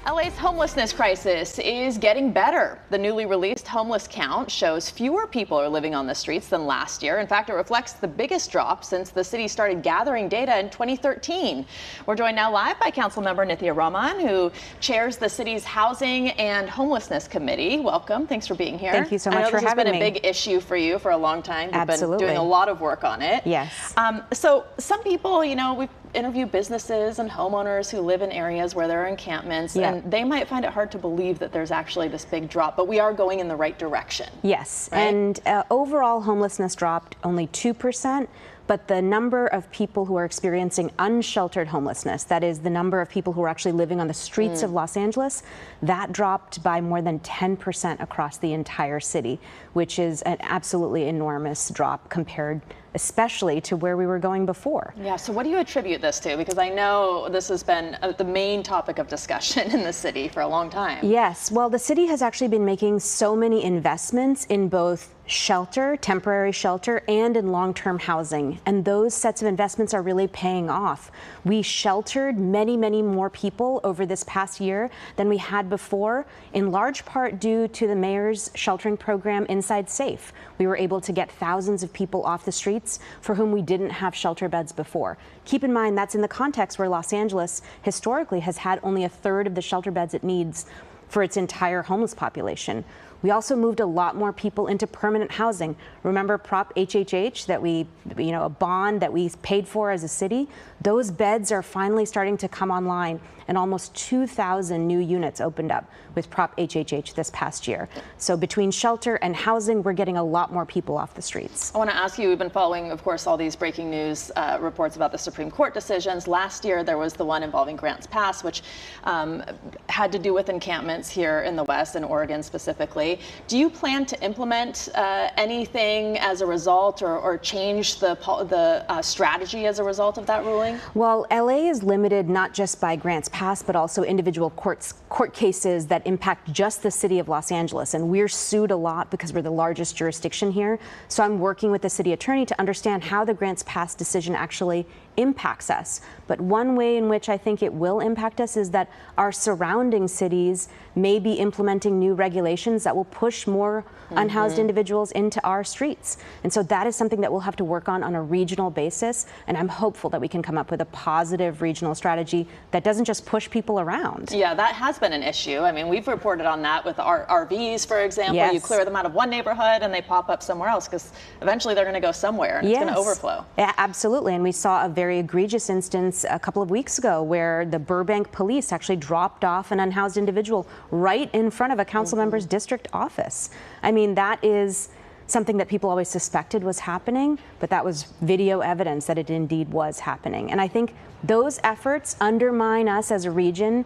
LA's homelessness crisis is getting better. The newly released homeless count shows fewer people are living on the streets than last year. In fact, it reflects the biggest drop since the city started gathering data in 2013. We're joined now live by Councilmember Nithya Raman, who chairs the city's Housing and Homelessness Committee. Welcome. Thanks for being here. Thank you so much for having me. I know this has been a big issue for you for a long time. You've Absolutely. been doing a lot of work on it. Yes. So some people, we've interviewed businesses and homeowners who live in areas where there are encampments, and they might find it hard to believe that there's actually this big drop, but we are going in the right direction. Yes, right? And overall homelessness dropped only 2%, but the number of people who are experiencing unsheltered homelessness, that is the number of people who are actually living on the streets of Los Angeles, that dropped by more than 10% across the entire city, which is an absolutely enormous drop compared especially to where we were going before. Yeah, so what do you attribute this to? Because I know this has been the main topic of discussion in the city for a long time. Yes, well, the city has actually been making so many investments in both shelter, temporary shelter, and in long-term housing. And those sets of investments are really paying off. We sheltered many, many more people over this past year than we had before, in large part due to the mayor's sheltering program, Inside Safe. We were able to get thousands of people off the streets for whom we didn't have shelter beds before. Keep in mind, that's in the context where Los Angeles historically has had only a third of the shelter beds it needs for its entire homeless population. We also moved a lot more people into permanent housing. Remember Prop HHH that we, a bond that we paid for as a city? Those beds are finally starting to come online, and almost 2,000 new units opened up with Prop HHH this past year. So between shelter and housing, we're getting a lot more people off the streets. I want to ask you, we've been following, of course, all these breaking news reports about the Supreme Court decisions. Last year, there was the one involving Grants Pass, which had to do with encampments here in the West, in Oregon specifically. Do you plan to implement anything as a result, or change the strategy as a result of that ruling? Well, LA is limited not just by Grants Pass, but also individual court cases that impact just the city of Los Angeles. And we're sued a lot because we're the largest jurisdiction here. So I'm working with the city attorney to understand how the Grants Pass decision actually impacts us. But one way in which I think it will impact us is that our surrounding cities may be implementing new regulations that will push more unhoused individuals into our streets. And so that is something that we'll have to work on a regional basis. And I'm hopeful that we can come up with a positive regional strategy that doesn't just push people around. Yeah, that has been an issue. I mean, we've reported on that with our RVs, for example. Yes. You clear them out of one neighborhood and they pop up somewhere else because eventually they're going to go somewhere and it's going to overflow. Yeah, absolutely. And we saw a very egregious instance a couple of weeks ago where the Burbank police actually dropped off an unhoused individual right in front of a council member's district office. I mean, that is something that people always suspected was happening, but that was video evidence that it indeed was happening. And I think those efforts undermine us as a region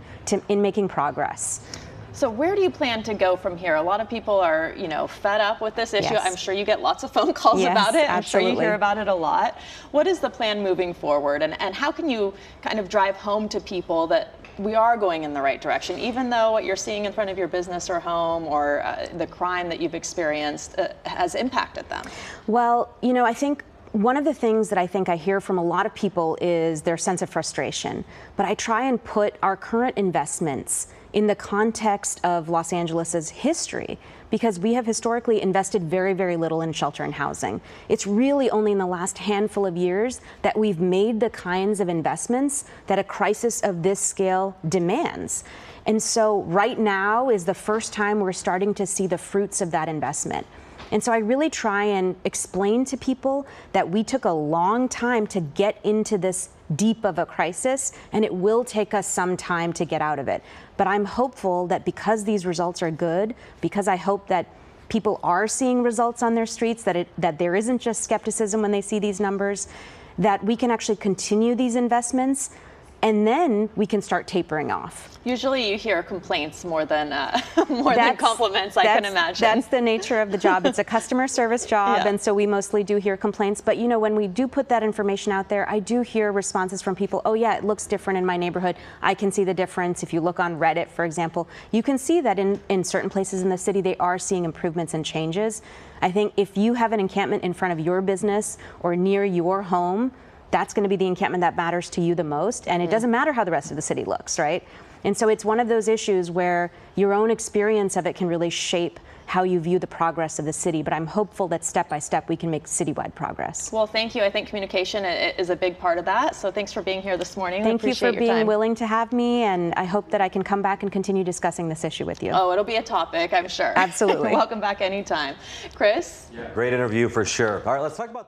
in making progress. So where do you plan to go from here? A lot of people are, fed up with this issue. Yes. I'm sure you get lots of phone calls about it. I'm absolutely. sure you hear about it a lot. What is the plan moving forward? And how can you kind of drive home to people that we are going in the right direction, even though what you're seeing in front of your business or home or the crime that you've experienced has impacted them? Well, I think one of the things that I think I hear from a lot of people is their sense of frustration. But I try and put our current investments in the context of Los Angeles's history, because we have historically invested very, very little in shelter and housing. It's really only in the last handful of years that we've made the kinds of investments that a crisis of this scale demands. And so right now is the first time we're starting to see the fruits of that investment. And so I really try and explain to people that we took a long time to get into this deep of a crisis, and it will take us some time to get out of it. But I'm hopeful that because these results are good, because I hope that people are seeing results on their streets, that there isn't just skepticism when they see these numbers, that we can actually continue these investments, and then we can start tapering off. Usually you hear complaints more than compliments, I can imagine. That's the nature of the job. It's a customer service job, and so we mostly do hear complaints. But when we do put that information out there, I do hear responses from people, oh yeah, it looks different in my neighborhood. I can see the difference. If you look on Reddit, for example, you can see that in certain places in the city, they are seeing improvements and changes. I think if you have an encampment in front of your business or near your home, that's going to be the encampment that matters to you the most. And it doesn't matter how the rest of the city looks, right? And so it's one of those issues where your own experience of it can really shape how you view the progress of the city. But I'm hopeful that step by step we can make citywide progress. Well, thank you. I think communication is a big part of that. So thanks for being here this morning. Thank you for being time. willing to have me, and I hope that I can come back and continue discussing this issue with you. Oh, it'll be a topic, I'm sure. Absolutely. Welcome back anytime. Chris? Great interview for sure. All right, let's talk about